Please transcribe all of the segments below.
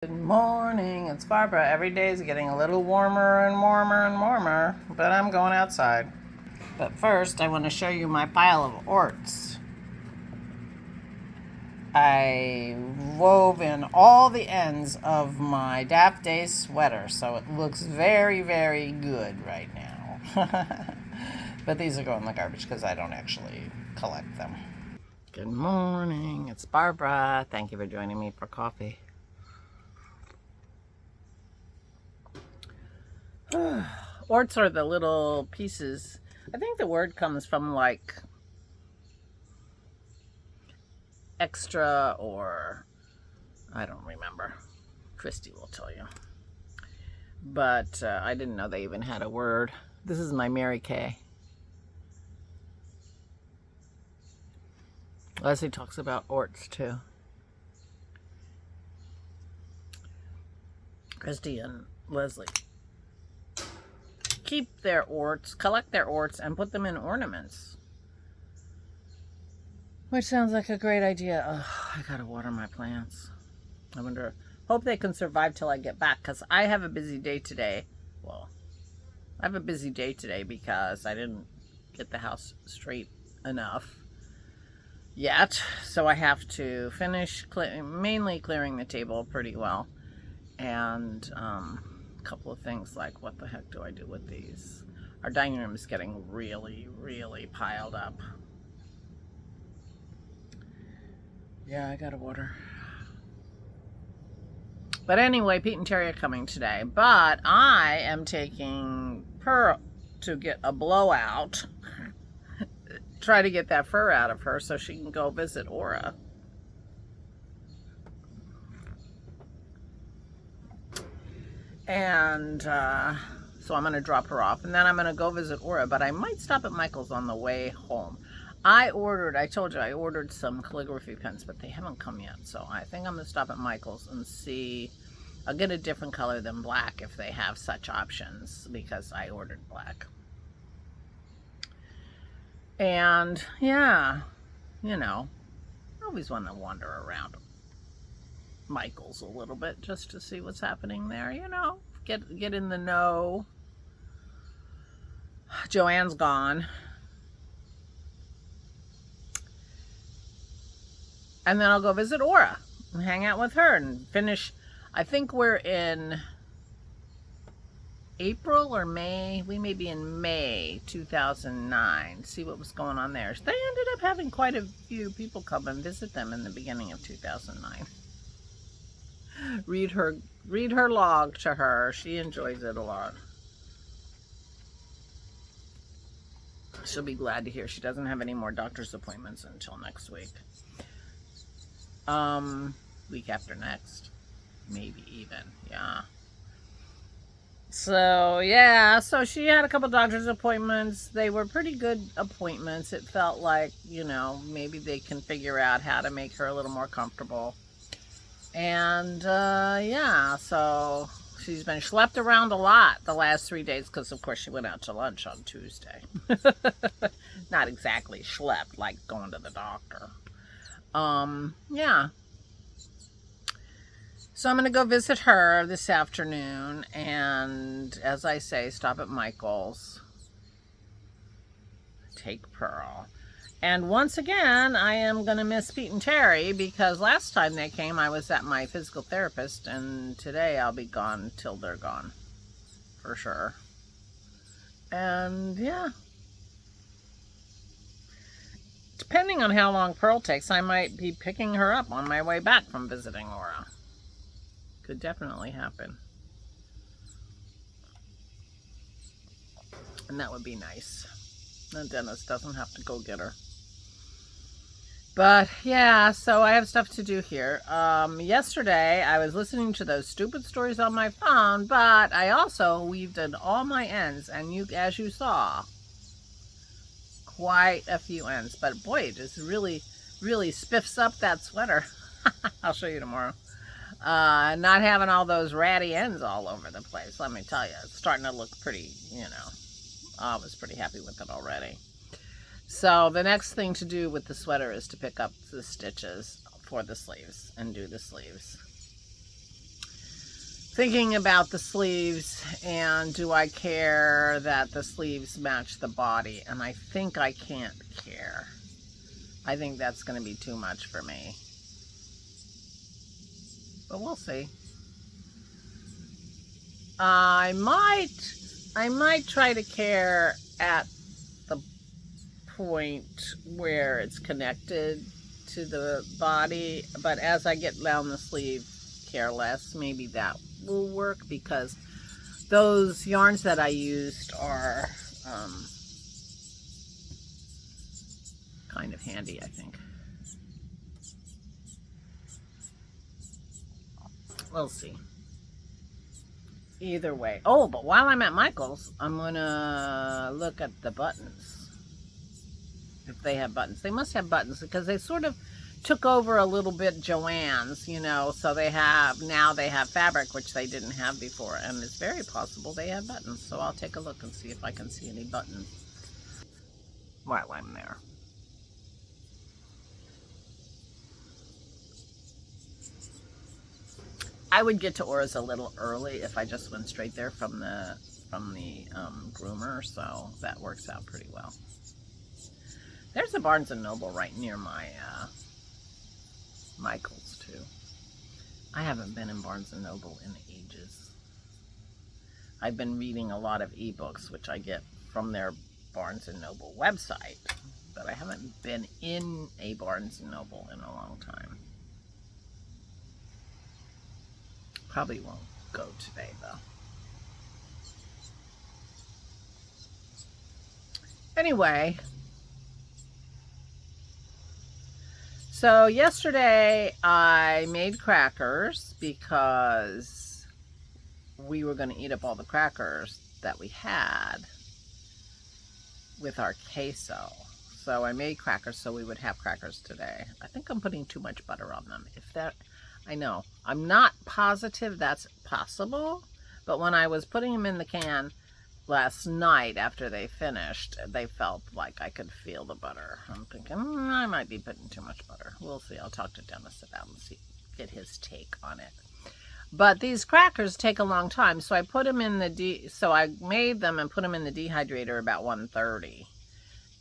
Good morning, it's Barbara. Every day is getting a little warmer and warmer and warmer, but I'm going outside. But first, I want to show you my pile of orts. I wove in all the ends of my Daft Day sweater, so it looks very, very good right now. But these are going in the garbage because I don't actually collect them. Good morning, it's Barbara. Thank you for joining me for coffee. Orts are the little pieces. I think the word comes from like extra, or I don't remember. Christy will tell you. But I didn't know they even had a word. This is my Mary Kay. Leslie talks about orts too. Christy and Leslie keep their orts, collect their orts, and put them in ornaments. Which sounds like a great idea. Oh, I gotta water my plants. Hope they can survive till I get back, because I have a busy day today. Well, I have a busy day today because I didn't get the house straight enough yet. So I have to finish mainly clearing the table pretty well. And a couple of things like, what the heck do I do with these? Our dining room is getting really, really piled up. Yeah, I gotta water. But anyway, Pete and Terry are coming today. But I am taking Pearl to get a blowout. Try to get that fur out of her so she can go visit Aura. And so I'm going to drop her off. And then I'm going to go visit Aura. But I might stop at Michael's on the way home. I told you I ordered some calligraphy pens, but they haven't come yet. So I think I'm going to stop at Michael's and see. I'll get a different color than black if they have such options, because I ordered black. And yeah, you know, I always want to wander around Michael's a little bit just to see what's happening there, you know, get in the know. Joanne's gone. And then I'll go visit Aura and hang out with her and finish. I think we're in April or May. We may be in May 2009. See what was going on there. They ended up having quite a few people come and visit them in the beginning of 2009. Read her log to her. She enjoys it a lot. She'll be glad to hear she doesn't have any more doctor's appointments until next week. Week after next. Maybe even, yeah. So, yeah, so she had a couple doctor's appointments. They were pretty good appointments. It felt like, you know, maybe they can figure out how to make her a little more comfortable. And, yeah, so she's been schlepped around a lot the last 3 days because, of course, she went out to lunch on Tuesday. Not exactly schlepped, like going to the doctor. Yeah. So I'm going to go visit her this afternoon and, as I say, stop at Michael's, take Pearl. And once again, I am going to miss Pete and Terry because last time they came, I was at my physical therapist, and today I'll be gone till they're gone, for sure. And, yeah. Depending on how long Pearl takes, I might be picking her up on my way back from visiting Aura. Could definitely happen. And that would be nice. The dentist doesn't have to go get her. But yeah, so I have stuff to do here. Yesterday I was listening to those stupid stories on my phone, but I also weaved in all my ends, and as you saw, quite a few ends. But boy, it just really, really spiffs up that sweater. I'll show you tomorrow. Not having all those ratty ends all over the place, let me tell you. It's starting to look pretty, you know. I was pretty happy with it already. So the next thing to do with the sweater is to pick up the stitches for the sleeves and do the sleeves. thinking about the sleeves, and do I care that the sleeves match the body? And I think I can't care. I think that's going to be too much for me. But we'll see. I might try to care at the point where it's connected to the body, but as I get down the sleeve, care less. Maybe that will work, because those yarns that I used are kind of handy, I think. We'll see. Either way. Oh, but while I'm at Michael's, I'm gonna look at the buttons. If they have buttons. They must have buttons, because they sort of took over a little bit Joann's, you know, so now they have fabric, which they didn't have before, and it's very possible they have buttons. So I'll take a look and see if I can see any buttons while I'm there. I would get to Aura's a little early if I just went straight there from the groomer, so that works out pretty well. There's a Barnes & Noble right near my Michael's too. I haven't been in Barnes & Noble in ages. I've been reading a lot of ebooks, which I get from their Barnes & Noble website, but I haven't been in a Barnes & Noble in a long time. Probably won't go today, though. Anyway, so yesterday I made crackers because we were going to eat up all the crackers that we had with our queso. So I made crackers so we would have crackers today. I think I'm putting too much butter on them. I know, I'm not positive that's possible, but when I was putting them in the can last night after they finished, they felt like I could feel the butter. I'm thinking, I might be putting too much butter. We'll see. I'll talk to Dennis about it and get his take on it. But these crackers take a long time, so I put them in so I made them and put them in the dehydrator about 1:30.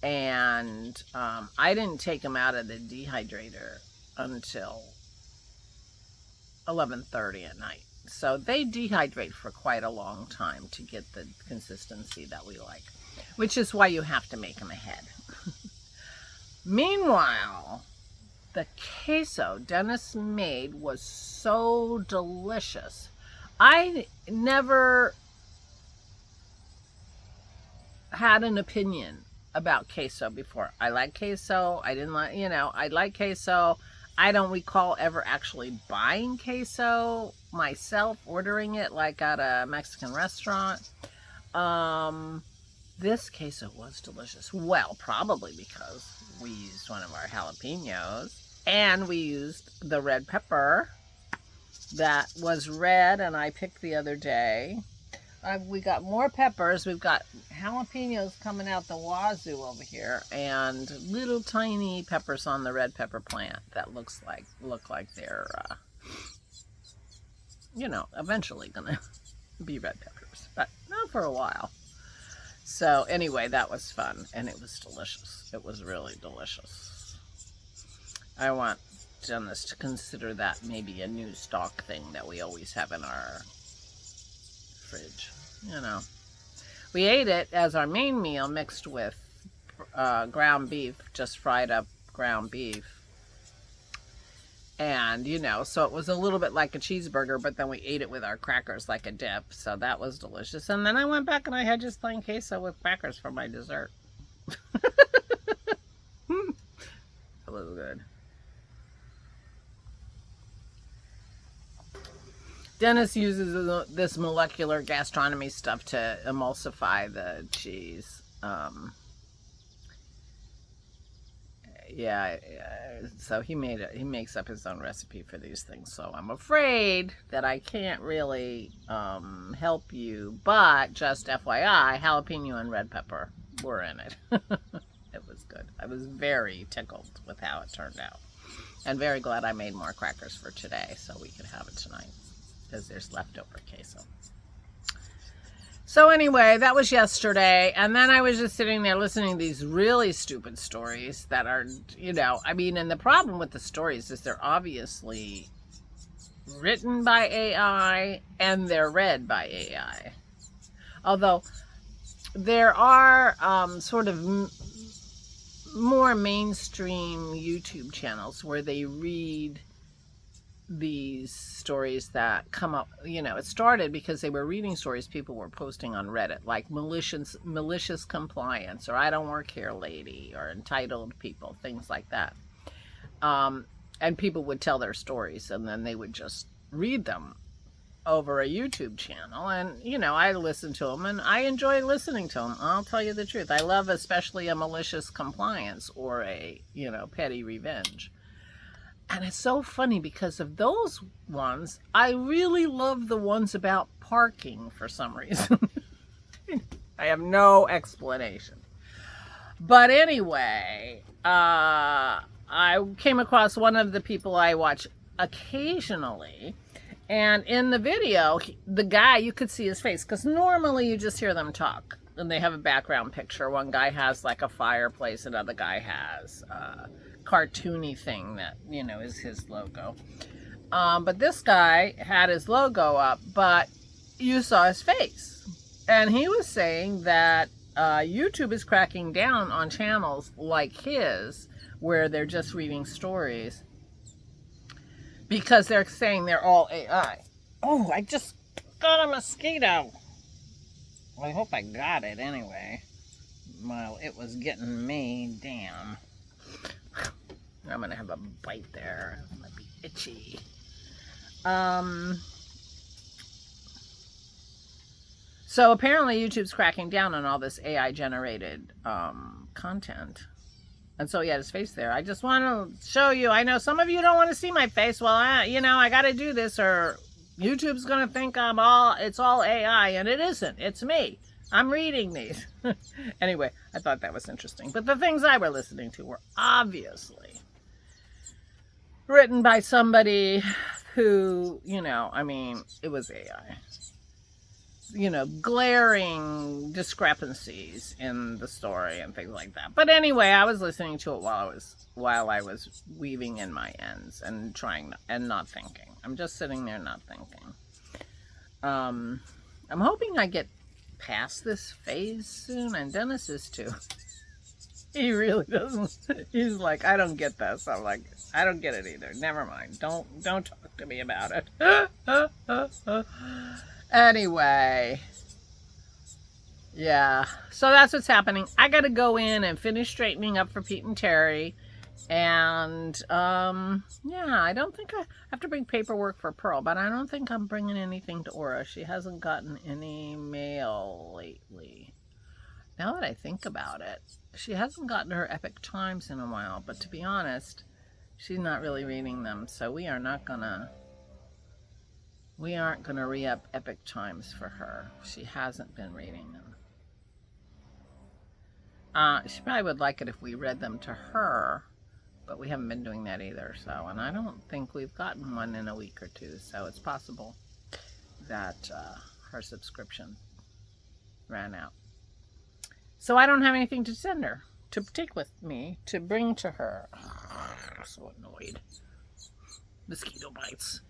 And I didn't take them out of the dehydrator until 11:30 at night. So they dehydrate for quite a long time to get the consistency that we like, which is why you have to make them ahead. Meanwhile, the queso Dennis made was so delicious. I never had an opinion about queso before. I like queso. I didn't like, I like queso. I don't recall ever actually buying queso myself, ordering it like at a Mexican restaurant. This queso was delicious. Well, probably because we used one of our jalapenos, and we used the red pepper that was red and I picked the other day. We got more peppers. We've got jalapenos coming out the wazoo over here, and little tiny peppers on the red pepper plant that look like they're, eventually gonna be red peppers, but not for a while. So anyway, that was fun, and it was delicious. It was really delicious. I want Dennis to consider that maybe a new stock thing that we always have in our fridge. We ate it as our main meal, mixed with ground beef, just fried up ground beef. And, so it was a little bit like a cheeseburger, but then we ate it with our crackers like a dip. So that was delicious. And then I went back and I had just plain queso with crackers for my dessert. It was good. Dennis uses this molecular gastronomy stuff to emulsify the cheese. So he makes up his own recipe for these things. So I'm afraid that I can't really help you, but just FYI, jalapeno and red pepper were in it. It was good. I was very tickled with how it turned out, and very glad I made more crackers for today so we could have it tonight. because there's leftover queso. So anyway, that was yesterday, and then I was just sitting there listening to these really stupid stories that are, you know, I mean, and the problem with the stories is they're obviously written by AI and they're read by AI. Although there are sort of more mainstream YouTube channels where they read these stories that come up, you know, it started because they were reading stories people were posting on Reddit, like malicious compliance, or I don't work here lady, or entitled people, things like that. And people would tell their stories and then they would just read them over a YouTube channel. And, you know, I listen to them and I enjoy listening to them. I'll tell you the truth. I love especially a malicious compliance or a, you know, petty revenge. And it's so funny because of those ones, I really love the ones about parking for some reason. I have no explanation. But anyway, I came across one of the people I watch occasionally. And in the video, the guy, you could see his face. Because normally you just hear them talk. And they have a background picture. One guy has like a fireplace. Another guy has cartoony thing that, you know, is his logo. But this guy had his logo up, but you saw his face. And he was saying that YouTube is cracking down on channels like his, where they're just reading stories, because they're saying they're all AI. Oh, I just got a mosquito. I hope I got it anyway. Well, it was getting me. Damn. I'm going to have a bite there. It might be itchy. So apparently YouTube's cracking down on all this AI-generated content. And so he had his face there. I just want to show you. I know some of you don't want to see my face. Well, you know, I got to do this or YouTube's going to think it's all AI. And it isn't. It's me. I'm reading these. Anyway, I thought that was interesting. But the things I were listening to were obviously written by somebody who, you know, I mean, it was AI. You know, glaring discrepancies in the story and things like that. But anyway, I was listening to it while I was weaving in my ends and not thinking. I'm just sitting there not thinking. I'm hoping I get past this phase soon, and Dennis is too. He really doesn't. He's like, I don't get this. I'm like, I don't get it either. Never mind. Don't talk to me about it. Anyway, yeah, so that's what's happening. I got to go in and finish straightening up for Pete and Terry. And, yeah, I don't think I have to bring paperwork for Pearl, but I don't think I'm bringing anything to Aura. She hasn't gotten any mail lately. Now that I think about it, she hasn't gotten her Epic Times in a while, but to be honest, she's not really reading them, so we aren't gonna re-up Epic Times for her. She hasn't been reading them. She probably would like it if we read them to her, but we haven't been doing that either. So, and I don't think we've gotten one in a week or two, so it's possible that her subscription ran out. So I don't have anything to send her, to take with me, to bring to her. I'm so annoyed. Mosquito bites.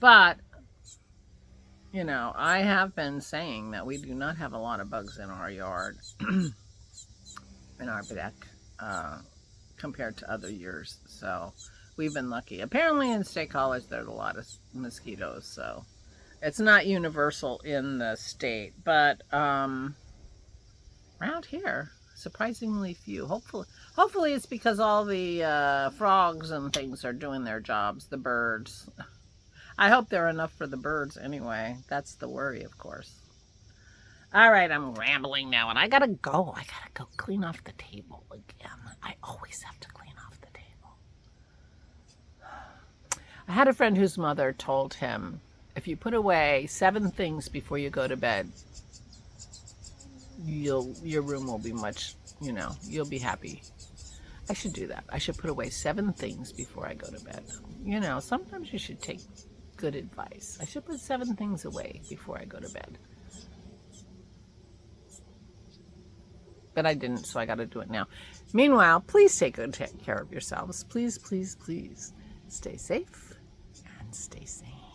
But you know, I have been saying that we do not have a lot of bugs in our yard, in our deck, compared to other years. So we've been lucky. Apparently in State College there's a lot of mosquitoes, so it's not universal in the state. But around here, surprisingly few. Hopefully it's because all the frogs and things are doing their jobs, the birds. I hope there are enough for the birds anyway. That's the worry, of course. All right, I'm rambling now, and I gotta go. I gotta go clean off the table again. I always have to clean off the table. I had a friend whose mother told him, if you put away 7 things before you go to bed, your room will be much, you know, you'll be happy. I should do that. I should put away 7 things before I go to bed. You know, sometimes you should take good advice. I should put 7 things away before I go to bed. But I didn't, so I got to do it now. Meanwhile, please take good care of yourselves. Please, please, please stay safe and stay sane.